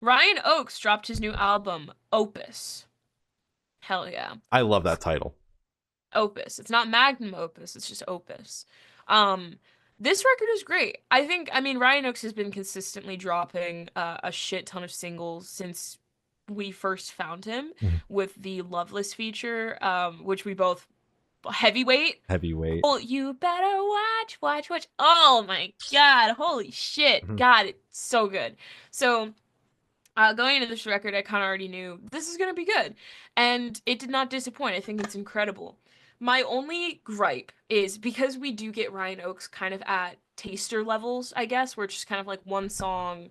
Ryan Oakes dropped his new album, Opus. Hell yeah. I love that title. Opus. It's not magnum opus, it's just opus. Um, this record is great. I mean, Ryan Oakes has been consistently dropping a shit ton of singles since we first found him Mhm. with the Loveless feature, which we both heavyweight. Heavyweight. Oh, you better watch. Oh my God, holy shit. Mhm. God, it's so good. So, going into this record, I kind of already knew this is going to be good. And it did not disappoint. I think it's incredible. My only gripe is because we do get Ryan Oakes kind of at taster levels, I guess, where it's just kind of like one song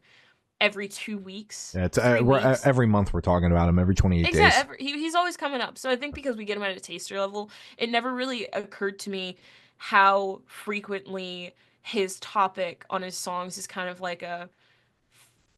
every 2 weeks, Yeah, it's 3 weeks. every month we're talking about him every 28 days. Exactly. He's always coming up. So I think because we get him at a taster level, it never really occurred to me how frequently his topic on his songs is kind of like a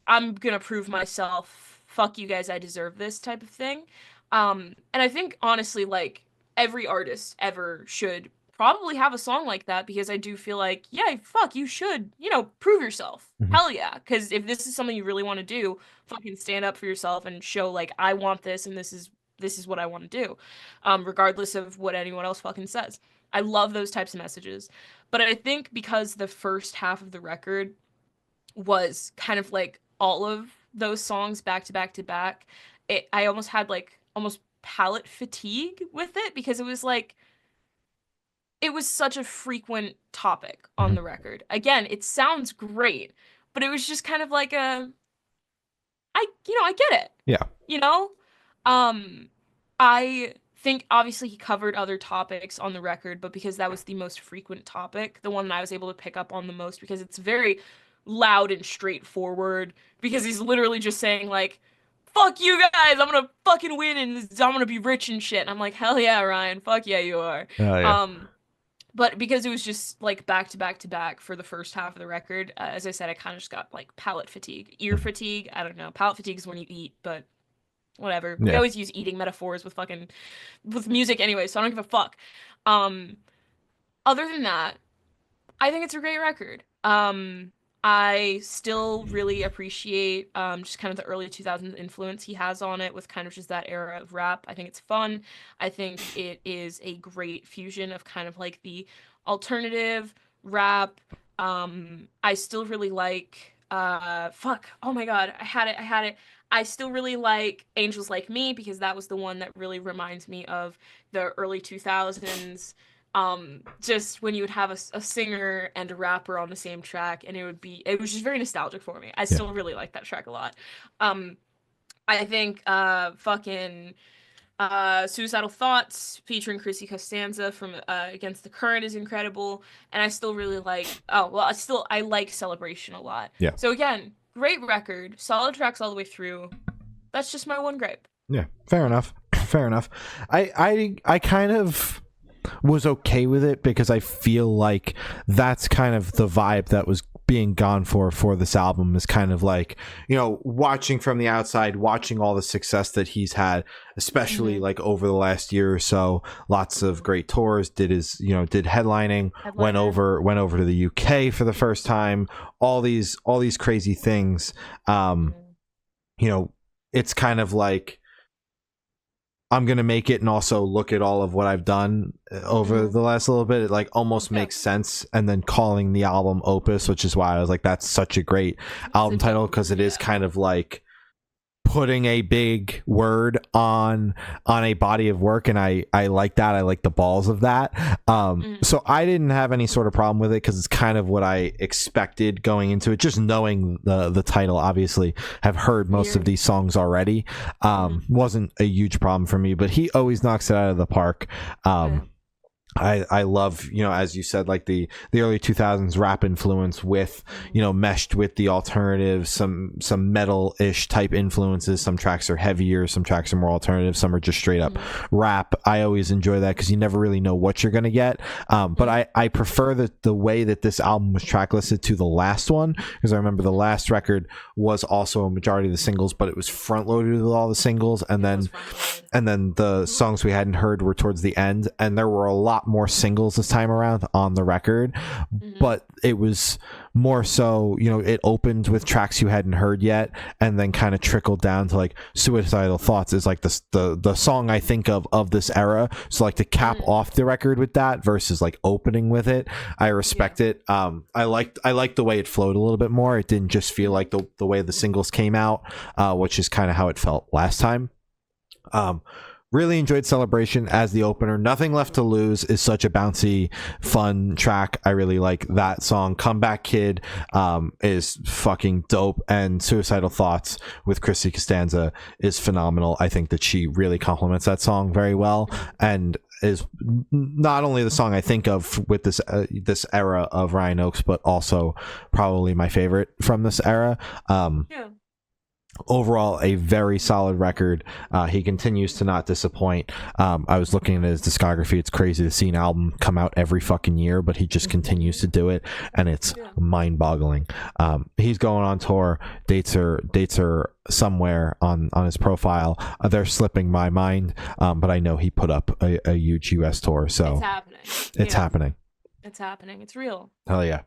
I'm gonna prove myself. Fuck you guys, I deserve this type of thing. And I think honestly, like every artist ever should probably have a song like that because I do feel like, yeah, fuck, you should, prove yourself. Mhm. Hell yeah. Because if this is something you really want to do, fucking stand up for yourself and show like I want this and this is what I want to do, regardless of what anyone else fucking says. I love those types of messages. But I think because the first half of the record was kind of like all of those songs back to back to back. I almost had like almost palette fatigue with it because it was such a frequent topic on Mhm. the record. Again, it sounds great, but it was just kind of like I get it. Yeah. You know? Um I think obviously he covered other topics on the record, but because that was the most frequent topic, the one that I was able to pick up on the most because it's very loud and straightforward because he's literally just saying like fuck you guys, I'm gonna fucking win and I'm gonna be rich and shit. And I'm like, hell yeah, Ryan, fuck yeah, you are. Oh yeah. Um, but because it was just like back to back to back for the first half of the record, as I said, I kind of just got like palate fatigue, ear Mhm. fatigue. I don't know. Palate fatigue is when you eat, but whatever. We Yeah. always use eating metaphors with music anyway, so I don't give a fuck. Um, Other than that, I think it's a great record. I still really appreciate just kind of the early 2000s influence he has on it with kind of just that era of rap. I think it's fun. I think it is a great fusion of kind of like the alternative rap. I still really like fuck. Oh my God, I had it. I still really like Angels Like Me because that was the one that really reminds me of the early 2000s, just when you would have a singer and a rapper on the same track and it was just very nostalgic for me. I Yeah. still really like that track a lot. um I think fucking Suicidal Thoughts featuring Chrissy Costanza from Against the Current is incredible, and I still really like I like Celebration a lot. Yeah. So again, great record, solid tracks all the way through. That's just my one gripe. Yeah. Fair enough. Fair enough. I kind of was okay with it because I feel like that's kind of the vibe that was being gone for this album, is kind of like, watching from the outside, watching all the success that he's had, especially Mm-hmm. like over the last year or so. Lots of great tours, did headlining, Headliner. went over to the UK for the first time, all these crazy things. um Mm-hmm. you know it's kind of like, I'm gonna make it and also look at all of what I've done over Mm-hmm. the last little bit. It like almost Yeah, makes sense, and then calling the album Opus, which is why I was like, that's such a great it's a album title, dope. because it is Yeah. kind of like putting a big word on a body of work, and I like that. I like the balls of that. Mm-hmm. So I didn't have any sort of problem with it because it's kind of what I expected going into it, just knowing the title. Obviously have heard most of Weird. these songs already. Mm-hmm. Wasn't a huge problem for me, but he always knocks it out of the park. Yeah. I love, as you said, like the early 2000s rap influence with, meshed with the alternative, some metal-ish type influences. Some tracks are heavier, some tracks are more alternative, some are just straight up Mm-hmm. rap. I always enjoy that because you never really know what you're gonna get. But Mm-hmm. I prefer the way that this album was track listed to the last one, because I remember the Mm-hmm. last record was also a majority of the singles, but it was front loaded with all the singles, and It then was front loaded. and then the songs we hadn't heard were towards the end, and there were a lot more singles this time around on the record, Hmm. but it was more so, you know, it opened with tracks you hadn't heard yet, and then kind of trickled down to like Suicidal Thoughts is like the song I think of this era. So like to cap Mm. off the record with that versus like opening with it, I Yeah. respect it. I liked the way it flowed a little bit more. It didn't just feel like the way the singles came out, which is kind of how it felt last time. um Really enjoyed Celebration as the opener. Nothing Left to Lose is such a bouncy, fun track. I really like that song. Comeback Kid is fucking dope, and Suicidal Thoughts with Chrissy Costanza is phenomenal. I think that she really complements that song very well, and is not only the song I think of with this era of Ryan Oakes, but also probably my favorite from this era. Yeah. Overall, a very solid record. He continues to not disappoint. I was looking at his discography. It's crazy to see an album come out every fucking year, but he just continues to do it, and it's Yeah. mind-boggling. He's going on tour. Dates are somewhere on his profile. They're slipping my mind, but I know he put up a huge US tour, It's so happening. it's Yeah. happening. It's happening. It's real. Hell yeah.